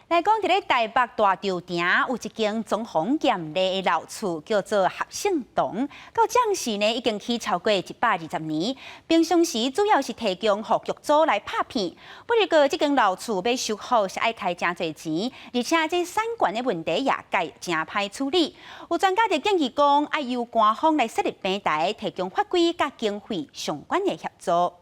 来讲，伫咧台北大稻埕有一间装潢严厉的老厝，叫做合盛堂。到暂时呢，已经起超过120年。平常时主要是提供给剧组来拍片。不过，这间老厝要修复是爱开真侪钱，而且这产权的问题也该真歹处理。有专家就建议讲，爱由官方来设立平台，提供法规甲经费相关的协助。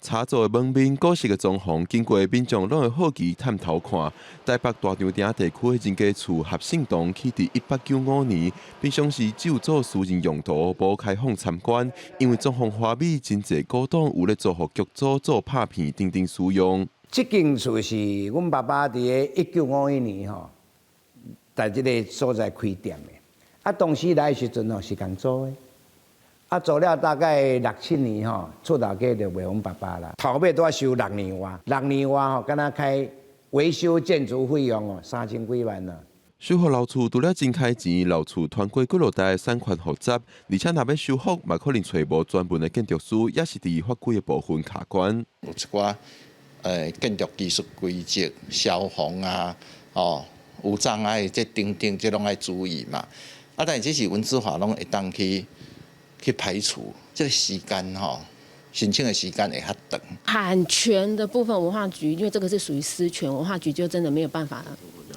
插座的门面、古式的装潢，经过民众拢会好奇探头看。台北大稻埕地区的人家厝合盛堂起伫1895年，平常时只有做私人用途，无开放参观。因为装潢华美，真侪古董有咧做互剧组做拍片等等使用。这间厝是阮爸爸伫个1951年吼，在这个所在开店的。啊，当时来的时阵吼是共租的。 啊，做了大概6、7年吼，厝头家就卖阮爸爸啦。头尾都要收6年外，6年外吼，敢若开维修建筑费用哦，3000几万啦。修复老厝除了真开钱，老厝团过几落代产权复杂，而且若要修复，嘛可能找无专门的建筑师，也是伫法规的部分卡关。有一寡建筑技术规则、消防啊，有障碍这等等，这拢爱注意嘛。啊，但是这是文字法拢会当去排除，这个时间申请的时间会较长。产权的部分，文化局因为这个是属于私权，文化局就真的没有办法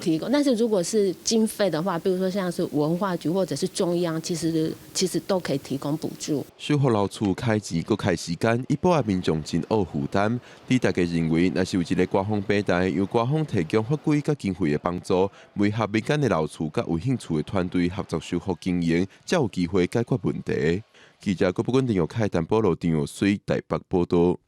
提供。但是如果是经费的话，比如说像是文化局或者是中央，其实都可以提供补助。修复老厝开钱搁开时间，一般的民众真恶负担。你大家认为，若是有一个官方平台，由官方提供法规甲经费的帮助，配合民间的老厝甲有兴趣的团队合作修复经营，才有机会解决问题。记者郭不稳定由开淡保罗、张水台北报道。